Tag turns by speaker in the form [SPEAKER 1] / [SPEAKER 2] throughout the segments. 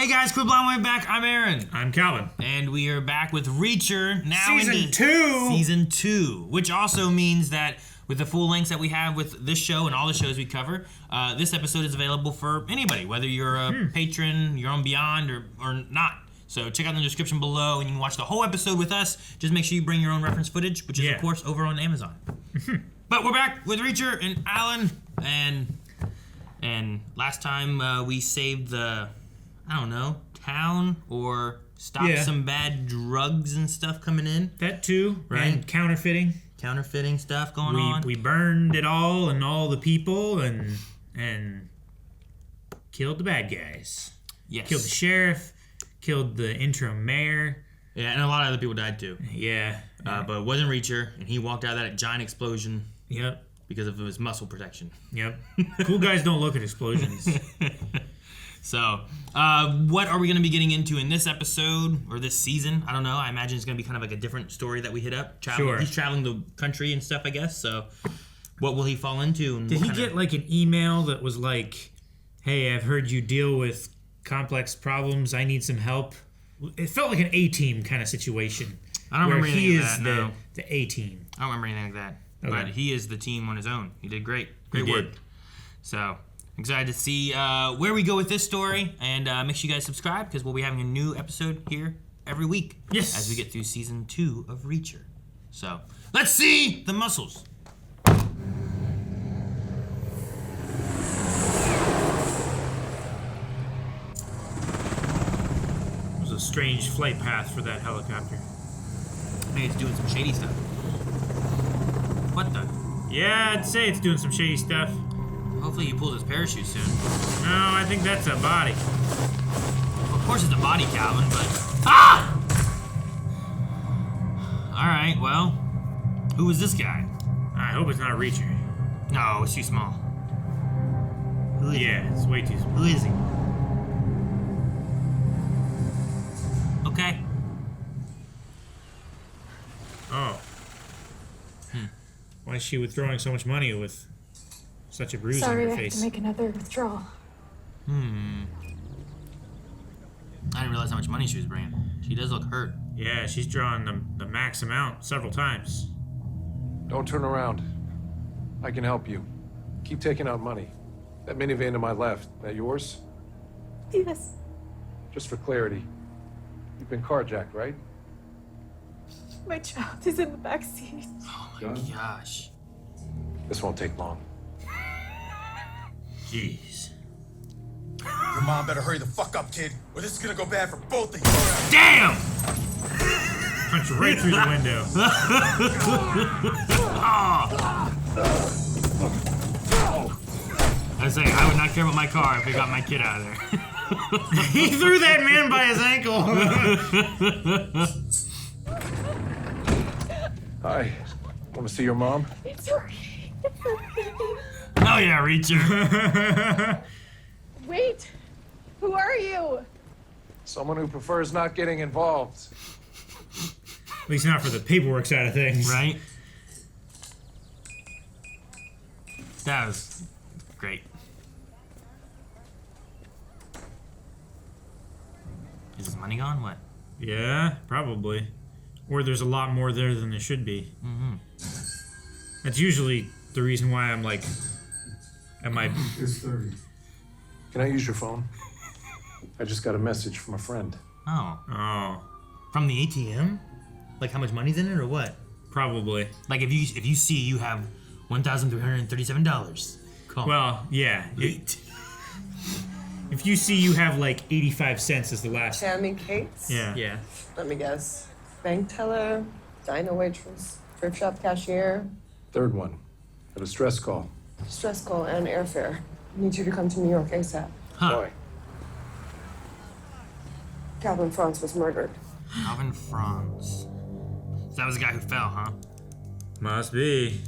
[SPEAKER 1] Hey guys, Quit Blind Way back. I'm Aaron.
[SPEAKER 2] I'm Calvin.
[SPEAKER 1] And we are back with Reacher now
[SPEAKER 2] Season 2!
[SPEAKER 1] Season 2, which also means that with the full lengths that we have with this show and all the shows we cover, this episode is available for anybody, whether you're a patron, you're on Beyond, or not. So check out the description below and you can watch the whole episode with us. Just make sure you bring your own reference footage, which is, of course, over on Amazon. But we're back with Reacher and Alan, and last time we saved the, I don't know, town or stopped some bad drugs and stuff coming in.
[SPEAKER 2] That too,
[SPEAKER 1] right?
[SPEAKER 2] And counterfeiting
[SPEAKER 1] Stuff going on.
[SPEAKER 2] We burned it all and all the people and killed the bad guys.
[SPEAKER 1] Yes.
[SPEAKER 2] Killed the sheriff, killed the interim mayor.
[SPEAKER 1] Yeah, and a lot of other people died too.
[SPEAKER 2] Yeah.
[SPEAKER 1] But it wasn't Reacher, and he walked out of that giant explosion.
[SPEAKER 2] Yep.
[SPEAKER 1] Because of his muscle protection.
[SPEAKER 2] Yep. Cool guys don't look at explosions.
[SPEAKER 1] So, what are we going to be getting into in this episode or this season? I don't know. I imagine it's going to be kind of like a different story that we hit up.
[SPEAKER 2] Sure.
[SPEAKER 1] He's traveling the country and stuff, I guess. So, what will he fall into? And
[SPEAKER 2] Did he get like an email that was like, "Hey, I've heard you deal with complex problems. I need some help." It felt like an A-team kind of situation.
[SPEAKER 1] I don't remember anything like that.
[SPEAKER 2] He is
[SPEAKER 1] No.
[SPEAKER 2] the A-team.
[SPEAKER 1] I don't remember anything like that.
[SPEAKER 2] Okay.
[SPEAKER 1] But he is the team on his own. He did great. Great work. So, excited to see where we go with this story. And make sure you guys subscribe because we'll be having a new episode here every week.
[SPEAKER 2] Yes.
[SPEAKER 1] As we get through season 2 of Reacher. So, let's see the muscles.
[SPEAKER 2] It was a strange flight path for that helicopter.
[SPEAKER 1] Maybe it's doing some shady stuff. What the?
[SPEAKER 2] Yeah, I'd say it's doing some shady stuff.
[SPEAKER 1] Hopefully he pulls his parachute soon.
[SPEAKER 2] No, I think that's a body.
[SPEAKER 1] Of course it's a body, Calvin, but... Ah! Alright, well... Who is this guy?
[SPEAKER 2] I hope it's not Reacher.
[SPEAKER 1] No, it's too small. Who is
[SPEAKER 2] It's way too small.
[SPEAKER 1] Who is he? Okay.
[SPEAKER 2] Oh. Why is she withdrawing so much money with such a bruise on
[SPEAKER 3] Sorry,
[SPEAKER 2] her
[SPEAKER 3] I have
[SPEAKER 2] face?
[SPEAKER 3] to make another withdrawal.
[SPEAKER 1] I didn't realize how much money she was bringing. She does look hurt.
[SPEAKER 2] Yeah, she's drawing the max amount several times.
[SPEAKER 4] Don't turn around. I can help you. Keep taking out money. That minivan to my left, that yours?
[SPEAKER 3] Yes.
[SPEAKER 4] Just for clarity, you've been carjacked, right?
[SPEAKER 3] My child is in the back seat.
[SPEAKER 1] Oh my gosh.
[SPEAKER 4] This won't take long.
[SPEAKER 2] Jeez.
[SPEAKER 5] Your mom better hurry the fuck up, kid, or this is gonna go bad for both of you.
[SPEAKER 1] Damn!
[SPEAKER 2] Punch right through the window.
[SPEAKER 1] I was saying, I would not care about my car if it got my kid out of there.
[SPEAKER 2] He threw that man by his ankle.
[SPEAKER 4] Hi. Want to see your mom?
[SPEAKER 3] It's okay. It's okay.
[SPEAKER 1] Oh yeah, Reacher.
[SPEAKER 3] Wait. Who are you?
[SPEAKER 4] Someone who prefers not getting involved.
[SPEAKER 2] At least not for the paperwork side of things.
[SPEAKER 1] Right? That was great. Is his money gone? What?
[SPEAKER 2] Yeah, probably. Or there's a lot more there than there should be.
[SPEAKER 1] Mm-hmm.
[SPEAKER 2] That's usually the reason why I'm like, am I...
[SPEAKER 4] It's 30. Can I use your phone? I just got a message from a friend.
[SPEAKER 1] Oh.
[SPEAKER 2] Oh,
[SPEAKER 1] From the ATM? Like how much money's in it or what?
[SPEAKER 2] probably.
[SPEAKER 1] Like if you see you have $1,337. Call.
[SPEAKER 2] Well, yeah.
[SPEAKER 1] Wait.
[SPEAKER 2] If you see you have like 85 cents as the last...
[SPEAKER 6] Tammy Cates?
[SPEAKER 2] Yeah.
[SPEAKER 1] Yeah.
[SPEAKER 6] Let me guess. Bank teller, diner waitress, thrift shop cashier,
[SPEAKER 4] Third one. Got a stress call.
[SPEAKER 6] stress call, and airfare. Need you to come to New York ASAP.
[SPEAKER 1] Huh.
[SPEAKER 4] Why?
[SPEAKER 6] Calvin Franz was murdered.
[SPEAKER 1] Calvin Franz. So that was the guy who fell, huh?
[SPEAKER 2] Must be.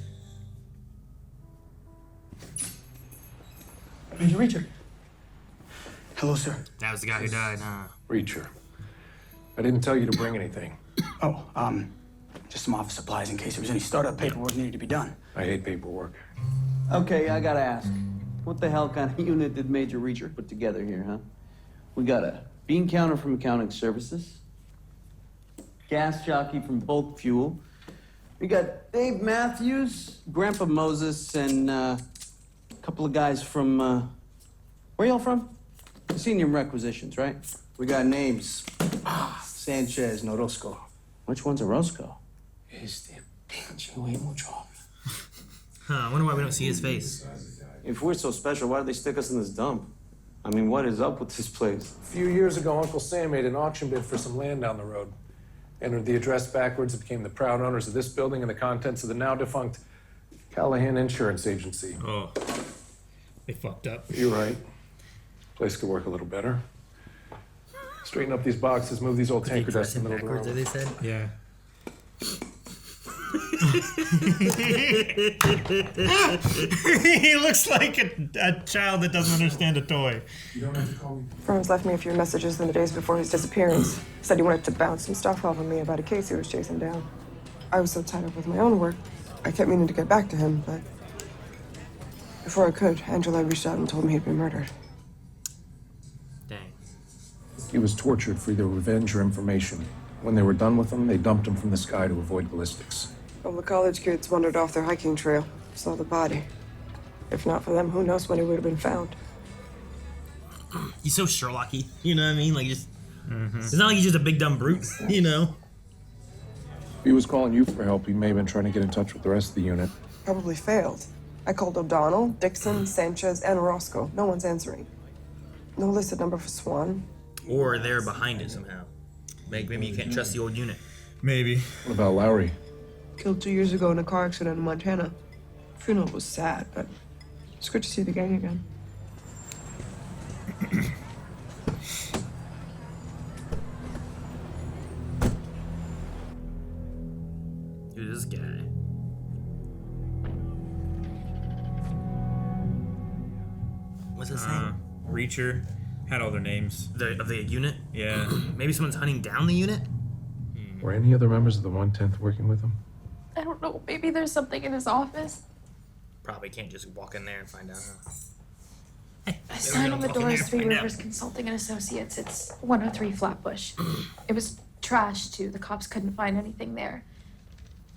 [SPEAKER 7] Major Reacher. Hello, sir.
[SPEAKER 1] That was the guy who died, huh?
[SPEAKER 4] Reacher. I didn't tell you to bring anything.
[SPEAKER 7] Oh, just some office supplies in case there was any startup paperwork needed to be done.
[SPEAKER 4] I hate paperwork.
[SPEAKER 8] Okay, I gotta ask. What the hell kind of unit did Major Reacher put together here, huh? We got a bean counter from accounting services, gas jockey from bulk fuel. We got Dave Matthews, Grandpa Moses, and a couple of guys from, where y'all from? Senior Requisitions, right?
[SPEAKER 7] We got names. Sanchez, and Orozco.
[SPEAKER 8] Which one's Orozco?
[SPEAKER 7] Este pinche güey mucho.
[SPEAKER 1] I wonder why we don't see his face.
[SPEAKER 8] If we're so special, why did they stick us in this dump? I mean, what is up with this place?
[SPEAKER 4] A few years ago, Uncle Sam made an auction bid for some land down the road. Entered the address backwards and became the proud owners of this building and the contents of the now defunct Callahan Insurance Agency.
[SPEAKER 2] Oh, they fucked up.
[SPEAKER 4] You're right. Place could work a little better. Straighten up these boxes, move these old tanker desks in the middle of the room.
[SPEAKER 1] They said.
[SPEAKER 2] Yeah. He looks like a child that doesn't understand a toy.
[SPEAKER 4] You don't have to call me.
[SPEAKER 3] Firms left me a few messages in the days before his disappearance. Said he wanted to bounce some stuff off of me about a case he was chasing down. I was so tied up with my own work, I kept meaning to get back to him, but before I could, Angela reached out and told me he'd been murdered.
[SPEAKER 1] Dang.
[SPEAKER 4] He was tortured for either revenge or information. When they were done with him, they dumped him from the sky to avoid ballistics.
[SPEAKER 3] All the college kids wandered off their hiking trail, saw the body. If not for them, who knows when he would have been found.
[SPEAKER 1] He's so Sherlocky, you know what I mean? Like, just. It's not like he's just a big dumb brute, you know?
[SPEAKER 4] If he was calling you for help, he may have been trying to get in touch with the rest of the unit.
[SPEAKER 3] Probably failed. I called O'Donnell, Dixon, Sanchez, and Roscoe. No one's answering. No listed number for Swan.
[SPEAKER 1] Or they're behind it somehow. Like, maybe you can't trust the old unit.
[SPEAKER 2] Maybe.
[SPEAKER 4] What about Lowry?
[SPEAKER 3] Killed 2 years ago in a car accident in Montana. Funeral was sad, but it's good to see the gang again.
[SPEAKER 1] Who's this guy? What's his name?
[SPEAKER 2] Reacher had all their names.
[SPEAKER 1] Of the unit?
[SPEAKER 2] Yeah.
[SPEAKER 1] Maybe someone's hunting down the unit?
[SPEAKER 4] Were any other members of the 110th working with him?
[SPEAKER 9] I don't know. Maybe there's something in his office.
[SPEAKER 1] Probably can't just walk in there and find out, huh?
[SPEAKER 9] The sign on the door is Three Rivers Consulting and Associates. It's 103 Flatbush. It was trash, too. The cops couldn't find anything there.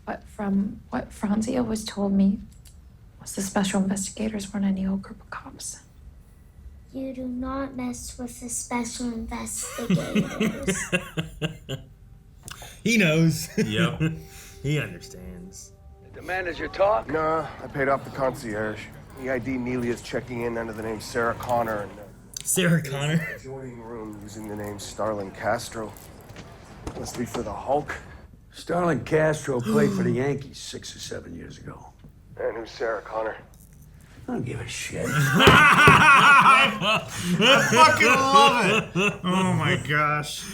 [SPEAKER 9] But from what Franzia was told me, was the special investigators weren't any old group of cops.
[SPEAKER 10] You do not mess with the special investigators.
[SPEAKER 1] He knows. Yep. He understands.
[SPEAKER 11] Did the manager talk? Nah, I paid off the concierge. EID Nelia's checking in under the name Sarah Connor and
[SPEAKER 1] Sarah Connor?
[SPEAKER 11] adjoining room using the name Starlin Castro. Must be for the Hulk.
[SPEAKER 12] Starlin Castro played for the Yankees 6 or 7 years ago.
[SPEAKER 11] And who's Sarah Connor?
[SPEAKER 12] I don't give a shit.
[SPEAKER 2] I fucking love it. Oh my gosh.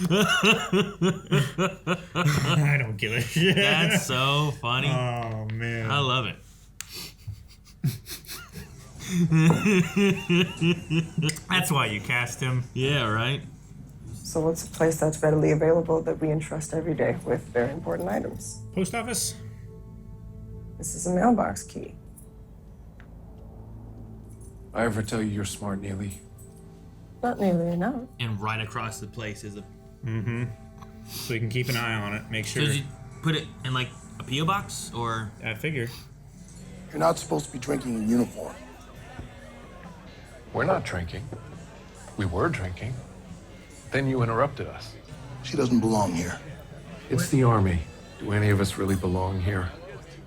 [SPEAKER 2] I don't give a shit.
[SPEAKER 1] That's so funny.
[SPEAKER 2] Oh man.
[SPEAKER 1] I love it.
[SPEAKER 2] That's why you cast him.
[SPEAKER 1] Yeah, right?
[SPEAKER 3] So what's a place that's readily available that we entrust every day with very important items?
[SPEAKER 2] Post office?
[SPEAKER 3] This is a mailbox key.
[SPEAKER 4] I ever tell you you're smart, Neely?
[SPEAKER 3] Not nearly enough.
[SPEAKER 1] And right across the place is a...
[SPEAKER 2] Mm-hmm. So you can keep an eye on it. Make sure.
[SPEAKER 1] So did you put it in, like, a P.O. box, or...?
[SPEAKER 2] I figure.
[SPEAKER 5] You're not supposed to be drinking in uniform.
[SPEAKER 4] We're not drinking. We were drinking. Then you interrupted us.
[SPEAKER 5] She doesn't belong here.
[SPEAKER 4] It's the Army. Do any of us really belong here?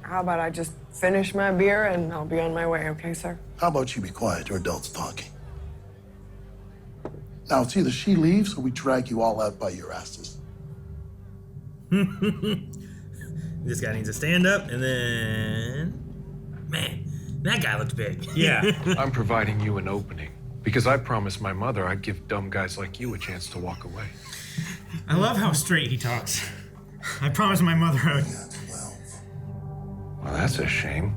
[SPEAKER 3] How about I just finish my beer and I'll be on my way, okay, sir?
[SPEAKER 5] How about you be quiet? You're adults talking. Now, it's either she leaves or we drag you all out by your asses.
[SPEAKER 1] This guy needs to stand up, and then... Man, that guy looks big.
[SPEAKER 2] Yeah.
[SPEAKER 4] I'm providing you an opening because I promised my mother I'd give dumb guys like you a chance to walk away.
[SPEAKER 2] I love how straight he talks. I promised my mother I would...
[SPEAKER 4] Well, that's a shame.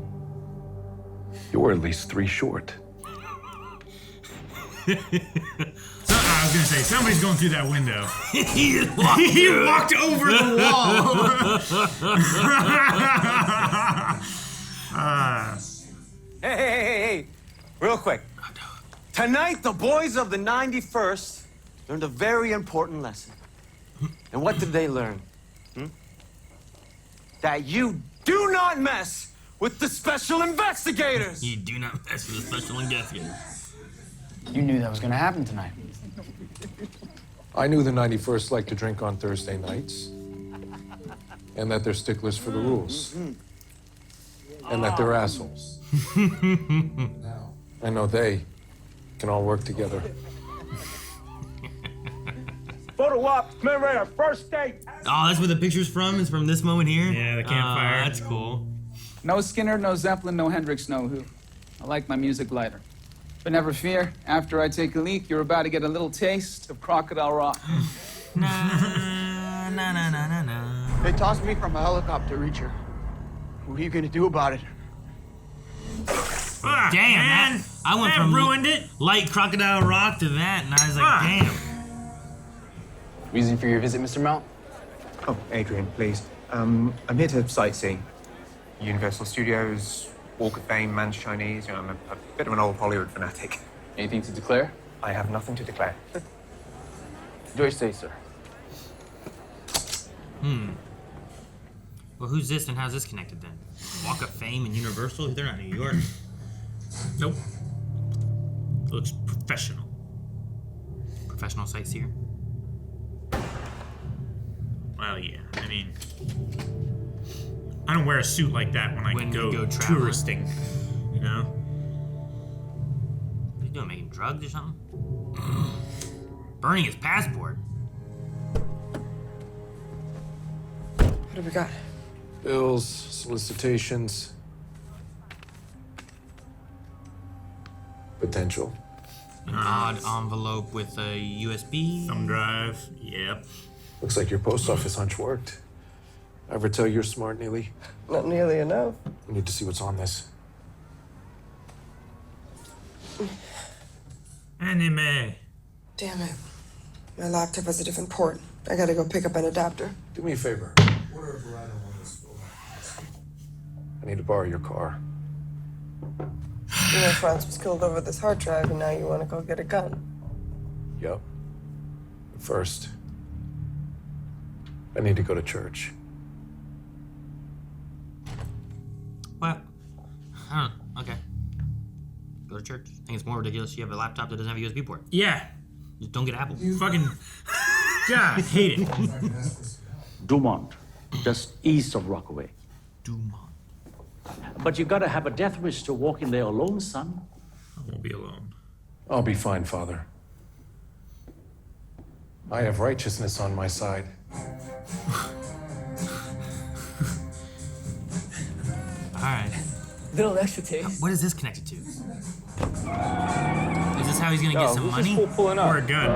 [SPEAKER 4] You're at least 3 short.
[SPEAKER 2] So, I was gonna say, somebody's going through that window.
[SPEAKER 1] He
[SPEAKER 2] walked over the wall.
[SPEAKER 13] Hey. Real quick. Tonight, the boys of the 91st learned a very important lesson. And what did they learn? That you do not mess with the special investigators!
[SPEAKER 1] You do not mess with the special investigators.
[SPEAKER 7] You knew that was gonna happen tonight.
[SPEAKER 4] I knew the 91st liked to drink on Thursday nights, and that they're sticklers for the rules, and that they're assholes. I know they can all work together.
[SPEAKER 12] Photo op, commemorate our first date.
[SPEAKER 1] Oh, that's where the picture's from? It's from this moment here?
[SPEAKER 2] Yeah, the campfire.
[SPEAKER 1] That's cool.
[SPEAKER 14] No Skinner, no Zeppelin, no Hendrix, no Who. I like my music lighter. But never fear, after I take a leak, you're about to get a little taste of Crocodile Rock.
[SPEAKER 13] They tossed me from a helicopter, Reacher. What are you gonna do about it?
[SPEAKER 1] Damn, man. I went from
[SPEAKER 2] ruined it.
[SPEAKER 1] Light Crocodile Rock to that, and I was like, damn.
[SPEAKER 7] Reason for your visit, Mr. Mount?
[SPEAKER 15] Oh, Adrian, please. I'm here to sightsee. Universal Studios, Walk of Fame, Man's Chinese. You know, I'm a bit of an old Hollywood fanatic.
[SPEAKER 7] Anything to declare?
[SPEAKER 15] I have nothing to declare.
[SPEAKER 7] Enjoy your stay, sir.
[SPEAKER 1] Well, who's this and how's this connected then? Walk of Fame and Universal? They're not New York. Nope. Looks professional. Professional sightseer.
[SPEAKER 2] Well, yeah. I mean, I don't wear a suit like that when I
[SPEAKER 1] When
[SPEAKER 2] go,
[SPEAKER 1] you go traveling.
[SPEAKER 2] touristing. You know?
[SPEAKER 1] What are you doing, making drugs or something? Burning his passport.
[SPEAKER 3] What have we got?
[SPEAKER 4] Bills, solicitations. Potential.
[SPEAKER 1] An odd envelope with a USB.
[SPEAKER 2] Thumb drive. Yep.
[SPEAKER 4] Looks like your post office hunch worked. Ever tell you're smart, Neely?
[SPEAKER 6] Not nearly enough.
[SPEAKER 4] We need to see what's on this.
[SPEAKER 2] Anime.
[SPEAKER 3] Damn it. My laptop has a different port. I gotta go pick up an adapter.
[SPEAKER 4] Do me a favor. I need to borrow your car.
[SPEAKER 6] You know, Franz was killed over this hard drive, and now you want to go get a gun.
[SPEAKER 4] Yup. First, I need to go to church.
[SPEAKER 1] What? I don't know. Okay. Go to church. I think it's more ridiculous you have a laptop that doesn't have a USB port.
[SPEAKER 2] Yeah.
[SPEAKER 1] Just don't get Apple.
[SPEAKER 2] Fucking. God, I hate it.
[SPEAKER 12] Dumont, just east of Rockaway.
[SPEAKER 1] Dumont.
[SPEAKER 12] But you gotta have a death wish to walk in there alone, son.
[SPEAKER 2] I won't be alone.
[SPEAKER 4] I'll be fine, Father. I have righteousness on my side.
[SPEAKER 1] Alright.
[SPEAKER 6] Little extra taste.
[SPEAKER 1] What is this connected to? Is this how he's gonna get some money?
[SPEAKER 2] Or a gun.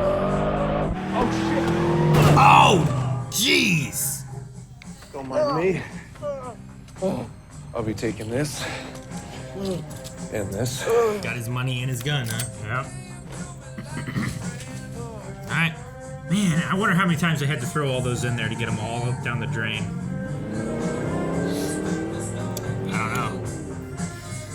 [SPEAKER 1] Oh, jeez!
[SPEAKER 4] Don't mind me. I'll be taking this. And this.
[SPEAKER 1] Got his money and his gun, huh?
[SPEAKER 2] Yep.
[SPEAKER 1] Alright.
[SPEAKER 2] Man, I wonder how many times I had to throw all those in there to get them all down the drain.
[SPEAKER 1] I don't know.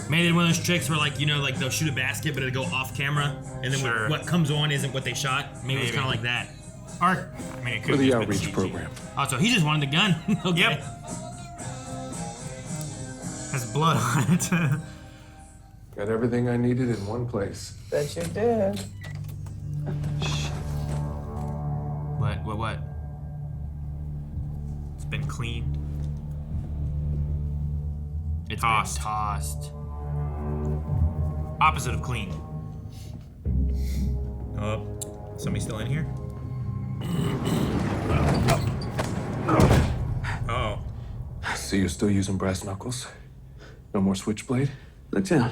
[SPEAKER 1] Maybe they're one of those tricks where, like, you know, like they'll shoot a basket, but it'll go off camera, and then
[SPEAKER 2] Sure.
[SPEAKER 1] what comes on isn't what they shot. Maybe it's kind of like that.
[SPEAKER 2] Or, I mean, it could
[SPEAKER 4] For
[SPEAKER 2] be
[SPEAKER 4] the
[SPEAKER 2] but
[SPEAKER 4] outreach
[SPEAKER 2] CG.
[SPEAKER 4] program.
[SPEAKER 1] Oh, so he just wanted the gun. Okay.
[SPEAKER 2] Yep. Has blood on it.
[SPEAKER 4] Got everything I needed in one place.
[SPEAKER 6] Bet you did.
[SPEAKER 1] What?
[SPEAKER 2] It's been cleaned.
[SPEAKER 1] It's
[SPEAKER 2] Tossed.
[SPEAKER 1] been tossed.
[SPEAKER 2] Opposite of clean. Oh, somebody still in here? Oh.
[SPEAKER 4] So you're still using brass knuckles? No more switchblade?
[SPEAKER 13] Look down.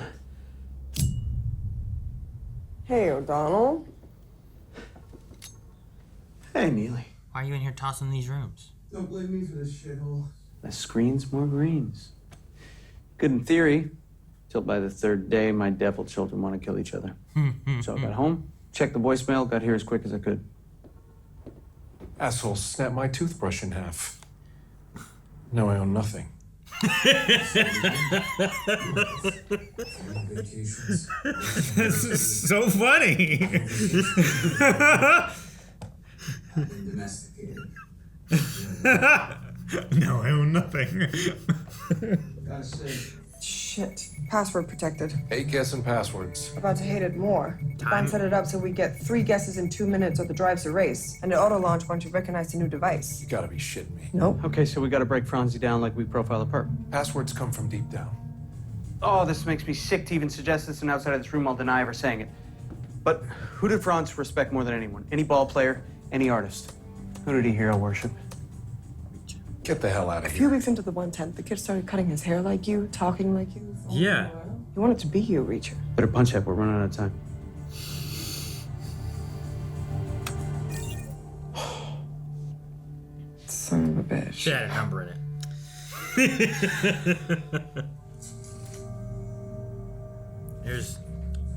[SPEAKER 6] Hey, O'Donnell.
[SPEAKER 13] Hey, Neely.
[SPEAKER 1] Why are you in here tossing these rooms?
[SPEAKER 11] Don't blame me for this shithole.
[SPEAKER 8] Less screens, more greens. Good in theory, till by the third day, my devil children want to kill each other. So I got home, checked the voicemail, got here as quick as I could.
[SPEAKER 4] Asshole snapped my toothbrush in half. Now I own nothing.
[SPEAKER 2] This is so funny.
[SPEAKER 16] Domesticated.
[SPEAKER 2] No, I own nothing.
[SPEAKER 16] Gotta say.
[SPEAKER 3] Shit. Password protected.
[SPEAKER 4] Hate guessing passwords.
[SPEAKER 3] About to hate it more. Bond set it up so we get 3 guesses in 2 minutes or the drive's erased. And it auto-launch once you recognize the new device.
[SPEAKER 4] You gotta be shitting me.
[SPEAKER 3] Nope.
[SPEAKER 8] Okay, so we gotta break Franzi down like we profile a perp.
[SPEAKER 4] Passwords come from deep down.
[SPEAKER 8] Oh, this makes me sick to even suggest this, and outside of this room I'll deny ever saying it. But who did Franz respect more than anyone? Any ball player, any artist? Who did he hero worship?
[SPEAKER 4] Get the hell out of
[SPEAKER 3] A
[SPEAKER 4] here.
[SPEAKER 3] few weeks into the 110th, the kid started cutting his hair like you, talking like you.
[SPEAKER 2] Yeah.
[SPEAKER 3] He wanted to be you, Reacher.
[SPEAKER 8] Better punch up, we're running out of time.
[SPEAKER 3] Son of a bitch.
[SPEAKER 1] She had a number in it.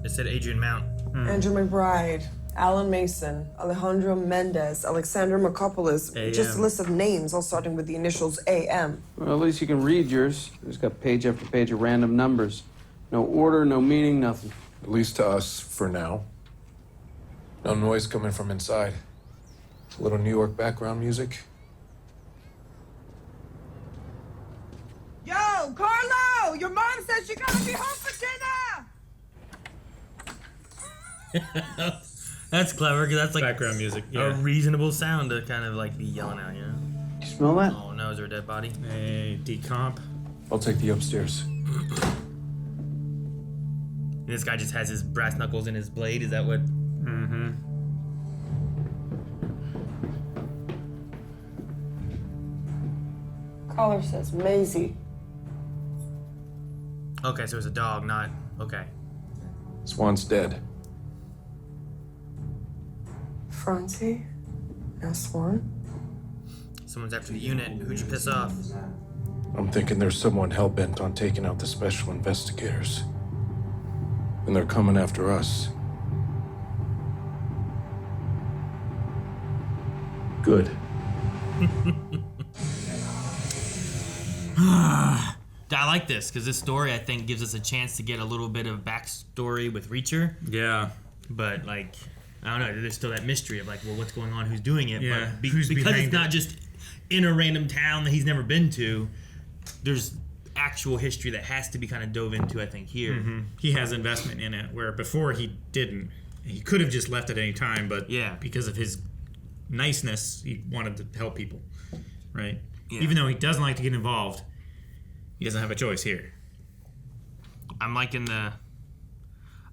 [SPEAKER 1] It said Adrian Mount.
[SPEAKER 3] Andrew McBride, Alan Mason, Alejandro Mendez, Alexander Makopoulos. Just a list of names, all starting with the initials AM.
[SPEAKER 8] Well, at least you can read yours. It's got page after page of random numbers. No order, no meaning, nothing.
[SPEAKER 4] At least to us, for now. No noise coming from inside. A little New York background music.
[SPEAKER 3] Yo, Carlo! Your mom says she gotta be home for dinner!
[SPEAKER 1] That's clever, because that's like
[SPEAKER 2] background music.
[SPEAKER 1] a
[SPEAKER 2] Yeah.
[SPEAKER 1] reasonable sound to kind of like be yelling out, you know?
[SPEAKER 8] You smell that?
[SPEAKER 1] Oh no, is there a dead body?
[SPEAKER 2] A decomp.
[SPEAKER 4] I'll take the upstairs.
[SPEAKER 1] This guy just has his brass knuckles in his blade, is that what?
[SPEAKER 2] Mm-hmm.
[SPEAKER 3] Caller says Maisie.
[SPEAKER 1] Okay, so it's a dog, not... Okay.
[SPEAKER 4] Swan's dead.
[SPEAKER 3] Francie? Now Swan?
[SPEAKER 1] Someone's after the unit. Who'd you piss off?
[SPEAKER 4] I'm thinking there's someone hell-bent on taking out the special investigators. And they're coming after us. Good.
[SPEAKER 1] I like this, because this story, I think, gives us a chance to get a little bit of backstory with Reacher.
[SPEAKER 2] Yeah.
[SPEAKER 1] But, like, I don't know, there's still that mystery of, like, well, what's going on, who's doing it?
[SPEAKER 2] Yeah,
[SPEAKER 1] But
[SPEAKER 2] who's
[SPEAKER 1] because
[SPEAKER 2] behind
[SPEAKER 1] it's not just in a random town that he's never been to, there's actual history that has to be kind of dove into, I think, here.
[SPEAKER 2] Mm-hmm. He has investment in it, where before he didn't. He could have just left at any time, but
[SPEAKER 1] yeah,
[SPEAKER 2] because of his niceness, he wanted to help people, right?
[SPEAKER 1] Yeah.
[SPEAKER 2] Even though he doesn't like to get involved, he doesn't have a choice here.
[SPEAKER 1] I'm liking the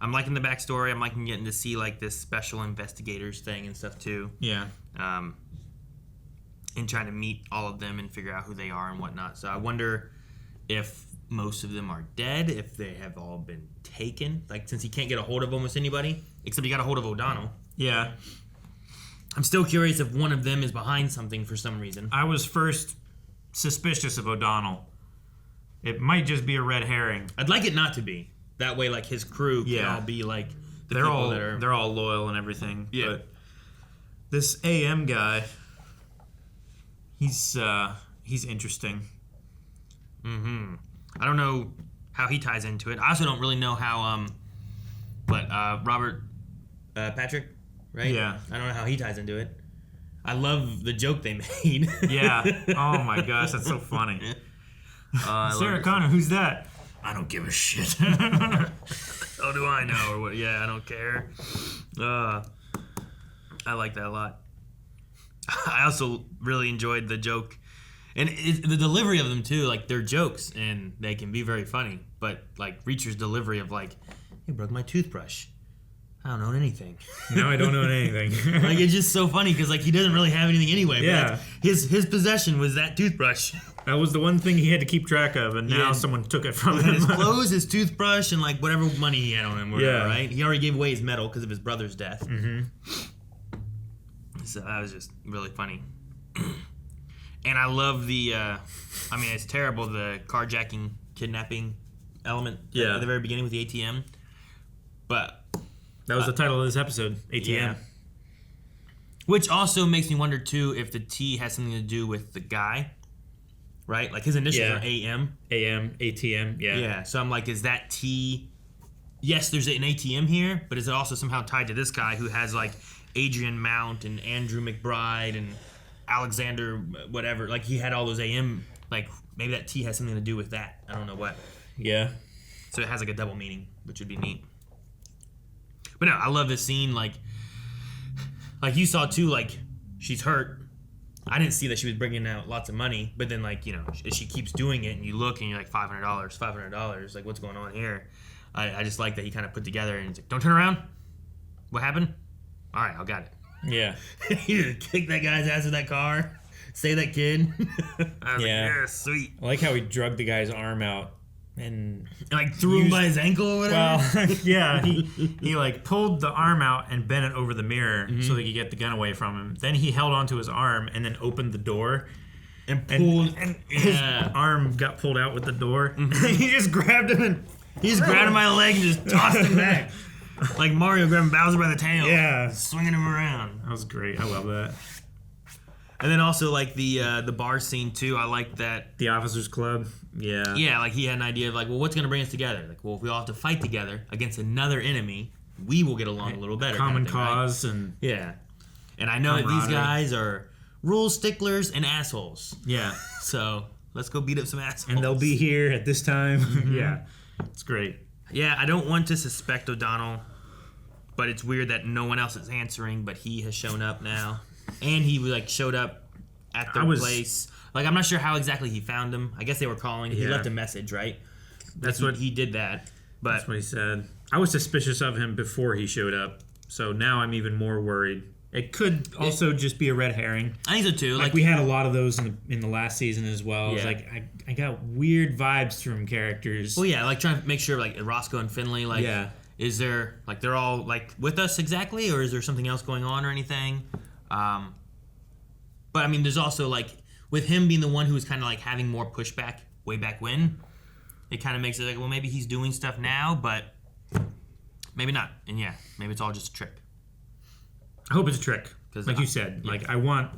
[SPEAKER 1] backstory. I'm liking getting to see like this special investigators thing and stuff too.
[SPEAKER 2] Yeah.
[SPEAKER 1] And trying to meet all of them and figure out who they are and whatnot. So I wonder if most of them are dead, if they have all been taken. Like, since he can't get a hold of almost anybody, except he got a hold of O'Donnell.
[SPEAKER 2] Yeah.
[SPEAKER 1] I'm still curious if one of them is behind something for some reason.
[SPEAKER 2] I was first suspicious of O'Donnell. It might just be a red herring.
[SPEAKER 1] I'd like it not to be. That way, like, his crew can all be like the
[SPEAKER 2] they're
[SPEAKER 1] people
[SPEAKER 2] all
[SPEAKER 1] that are...
[SPEAKER 2] they're all loyal and everything.
[SPEAKER 1] Yeah.
[SPEAKER 2] But this AM guy, he's interesting.
[SPEAKER 1] Mm-hmm. I don't know how he ties into it. I also don't really know how Robert Patrick, right?
[SPEAKER 2] Yeah.
[SPEAKER 1] I don't know how he ties into it. I love the joke they made.
[SPEAKER 2] Yeah. Oh my gosh, that's so funny. Sarah Connor, who's that? I don't give a shit.
[SPEAKER 1] Oh, do I know or what? Yeah, I don't care. I like that a lot. I also really enjoyed the joke. And the delivery of them, too, like, they're jokes, and they can be very funny. But, like, Reacher's delivery of, like, you broke my toothbrush. I don't own anything.
[SPEAKER 2] No, I don't own anything.
[SPEAKER 1] Like, it's just so funny, because, like, he doesn't really have anything anyway.
[SPEAKER 2] Yeah.
[SPEAKER 1] But, like, his possession was that toothbrush.
[SPEAKER 2] That was the one thing he had to keep track of, and now someone took it from him.
[SPEAKER 1] His clothes, his toothbrush, and, like, whatever money he had on him, whatever, right? He already gave away his medal because of his brother's death.
[SPEAKER 2] Mm-hmm.
[SPEAKER 1] So that was just really funny. And I love the, it's terrible, the carjacking, kidnapping element at the very beginning with the ATM. But
[SPEAKER 2] that was the title of this episode, ATM.
[SPEAKER 1] Yeah. Which also makes me wonder, too, if the T has something to do with the guy, right? Like, his initials are AM.
[SPEAKER 2] AM, ATM, yeah.
[SPEAKER 1] Yeah, so I'm like, is that T... Yes, there's an ATM here, but is it also somehow tied to this guy who has, like, Adrian Mount and Andrew McBride and Alexander whatever. Like he had all those AM. Like maybe that T has something to do with that. I don't know what.
[SPEAKER 2] Yeah.
[SPEAKER 1] So it has like a double meaning, which would be neat. But no, I love this scene. Like you saw too. Like she's hurt. I didn't see that she was bringing out lots of money, but then like she keeps doing it, and you look and you're like $500. Like what's going on here? I just like that he kind of put together and he's like, don't turn around. What happened? All right, I got it.
[SPEAKER 2] Yeah.
[SPEAKER 1] He just kicked that guy's ass with that car. Save that kid. I was like, yeah, sweet.
[SPEAKER 2] I like how he drugged the guy's arm out and
[SPEAKER 1] like threw him by his ankle or whatever.
[SPEAKER 2] Well, yeah, he like pulled the arm out and bent it over the mirror so that he could get the gun away from him. Then he held onto his arm and then opened the door
[SPEAKER 1] and pulled,
[SPEAKER 2] and his arm got pulled out with the door. He just grabbed him and
[SPEAKER 1] he just grabbed him by the leg and just tossed him back. Like Mario grabbing Bowser by the tail.
[SPEAKER 2] Yeah.
[SPEAKER 1] Swinging him around.
[SPEAKER 2] That was great. I love that.
[SPEAKER 1] And then also like the bar scene too. I like that.
[SPEAKER 2] The Officers Club. Yeah.
[SPEAKER 1] Yeah, like he had an idea of like, well, what's going to bring us together? Like, well, if we all have to fight together against another enemy, we will get along a little better.
[SPEAKER 2] Common
[SPEAKER 1] kind of thing,
[SPEAKER 2] cause
[SPEAKER 1] right?
[SPEAKER 2] and
[SPEAKER 1] yeah. And I know that these guys are rule sticklers and assholes.
[SPEAKER 2] Yeah.
[SPEAKER 1] So let's go beat up some assholes.
[SPEAKER 2] And they'll be here at this time. Yeah. It's great.
[SPEAKER 1] Yeah, I don't want to suspect O'Donnell, but it's weird that no one else is answering, but he has shown up now. And he like showed up at their place. Like I'm not sure how exactly he found him. I guess they were calling. He left a message, right?
[SPEAKER 2] That's
[SPEAKER 1] what he did that. But
[SPEAKER 2] that's what he said. I was suspicious of him before he showed up, so now I'm even more worried. It could also just be a red herring.
[SPEAKER 1] I think so too.
[SPEAKER 2] Like we had a lot of those in the last season as well.
[SPEAKER 1] Yeah.
[SPEAKER 2] It's like I got weird vibes from characters.
[SPEAKER 1] Well, yeah, like trying to make sure like Roscoe and Finley, like, is there like they're all like with us exactly, or is there something else going on or anything? But I mean, there's also like with him being the one who was kind of like having more pushback way back when, it kind of makes it like, well, maybe he's doing stuff now, but maybe not. And yeah, maybe it's all just a trick.
[SPEAKER 2] I hope it's a trick, like you said.
[SPEAKER 1] Yeah.
[SPEAKER 2] Like I want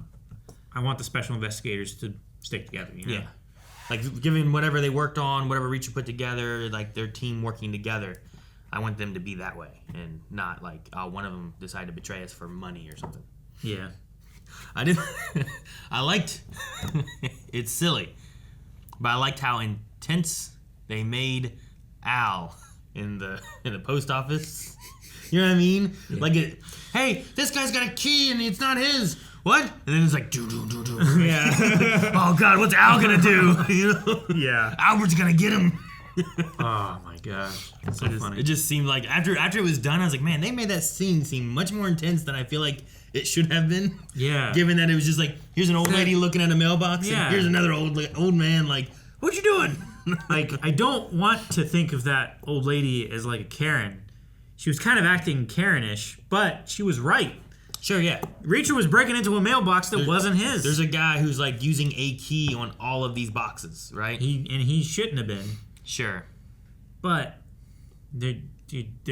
[SPEAKER 2] the special investigators to stick together. You know?
[SPEAKER 1] Yeah, like given whatever they worked on, whatever Reacher put together, like their team working together, I want them to be that way and not like one of them decided to betray us for money or something.
[SPEAKER 2] Yeah.
[SPEAKER 1] I liked it's silly, but I liked how intense they made Al in the post office. You know what I mean? Yeah. Like hey, this guy's got a key and it's not his. What? And then it's like do. Yeah. Oh God, what's Al gonna do? You know?
[SPEAKER 2] Yeah.
[SPEAKER 1] Albert's gonna get him.
[SPEAKER 2] Oh my gosh, that's so funny.
[SPEAKER 1] It just seemed like after it was done, I was like, man, they made that scene seem much more intense than I feel like it should have been.
[SPEAKER 2] Yeah.
[SPEAKER 1] Given that it was just like, here's an old lady looking at a mailbox, and here's another old man. Like, what you doing?
[SPEAKER 2] Like, I don't want to think of that old lady as like a Karen. She was kind of acting Karen-ish, but she was right.
[SPEAKER 1] Sure, yeah.
[SPEAKER 2] Reacher was breaking into a mailbox that wasn't his.
[SPEAKER 1] There's a guy who's like using a key on all of these boxes, right?
[SPEAKER 2] He shouldn't have been.
[SPEAKER 1] Sure.
[SPEAKER 2] But they're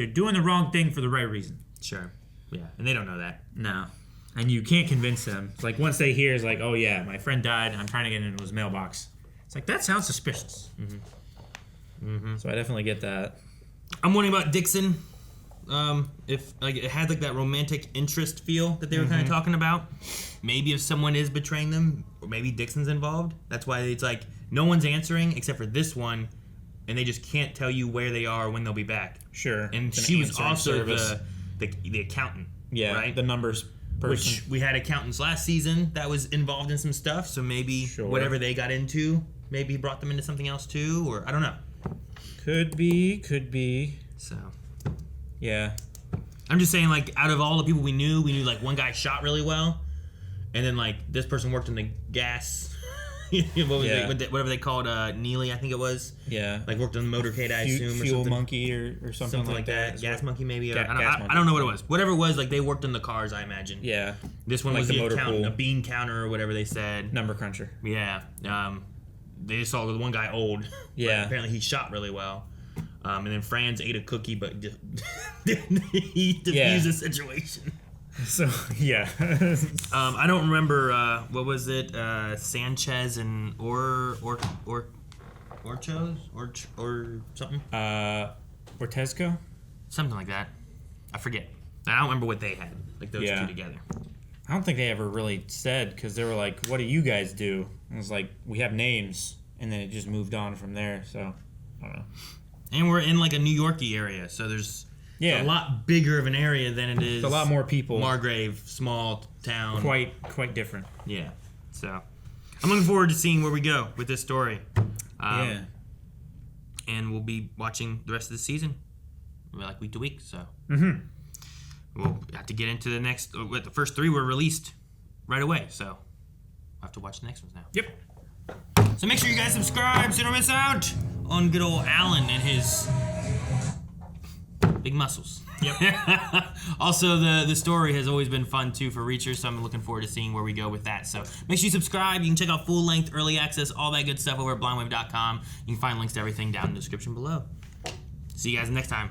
[SPEAKER 2] doing the wrong thing for the right reason.
[SPEAKER 1] Sure. Yeah, and they don't know that.
[SPEAKER 2] No. And you can't convince them. It's like once they hear, it's like, oh yeah, my friend died, and I'm trying to get into his mailbox. It's like, that sounds suspicious. So I definitely get that.
[SPEAKER 1] I'm wondering about Dixon. If like it had like that romantic interest feel that they were kind of talking about. Maybe if someone is betraying them, or maybe Dixon's involved. That's why it's like no one's answering except for this one, and they just can't tell you where they are or when they'll be back.
[SPEAKER 2] Sure.
[SPEAKER 1] And she was also the accountant.
[SPEAKER 2] Yeah,
[SPEAKER 1] right?
[SPEAKER 2] The numbers person.
[SPEAKER 1] Which we had accountants last season that was involved in some stuff, so maybe whatever they got into, maybe brought them into something else too, or I don't know.
[SPEAKER 2] Could be.
[SPEAKER 1] So.
[SPEAKER 2] Yeah.
[SPEAKER 1] I'm just saying, like, out of all the people we knew like one guy shot really well, and then like this person worked in the gas. Whatever they called Neely, I think it was.
[SPEAKER 2] Yeah.
[SPEAKER 1] Like worked on the motorcade, I assume,
[SPEAKER 2] fuel
[SPEAKER 1] or something.
[SPEAKER 2] Monkey or something like that.
[SPEAKER 1] Gas monkey, maybe.
[SPEAKER 2] Gas monkey.
[SPEAKER 1] I don't know what it was. Whatever it was, like they worked on the cars, I imagine.
[SPEAKER 2] Yeah.
[SPEAKER 1] This one
[SPEAKER 2] like
[SPEAKER 1] was
[SPEAKER 2] the
[SPEAKER 1] the
[SPEAKER 2] motor
[SPEAKER 1] accountant,
[SPEAKER 2] pool.
[SPEAKER 1] a bean counter or whatever they said.
[SPEAKER 2] Number cruncher.
[SPEAKER 1] Yeah. They just saw the one guy old.
[SPEAKER 2] Yeah.
[SPEAKER 1] Apparently he shot really well. And then Franz ate a cookie, but he diffused the situation.
[SPEAKER 2] So yeah.
[SPEAKER 1] I don't remember what was it? Sanchez and Orchos or something.
[SPEAKER 2] Ortezco,
[SPEAKER 1] something like that. I forget. I don't remember what they had, like those two together.
[SPEAKER 2] I don't think they ever really said, because they were like, what do you guys do? And it was like, we have names, and then it just moved on from there, so I don't know.
[SPEAKER 1] And we're in like a New York-y area, so there's a lot bigger of an area than it is.
[SPEAKER 2] It's a lot more people.
[SPEAKER 1] Margrave, small town.
[SPEAKER 2] Quite different.
[SPEAKER 1] Yeah. So I'm looking forward to seeing where we go with this story. And we'll be watching the rest of the season, like week to week. So we'll have to get into the next. The first 3 were released right away, so we'll have to watch the next ones now.
[SPEAKER 2] Yep.
[SPEAKER 1] So make sure you guys subscribe so you don't miss out on good old Alan and his big muscles.
[SPEAKER 2] Yep.
[SPEAKER 1] Also, the story has always been fun too for Reachers, so I'm looking forward to seeing where we go with that. So make sure you subscribe. You can check out full length, early access, all that good stuff over at blindwave.com. You can find links to everything down in the description below. See you guys next time.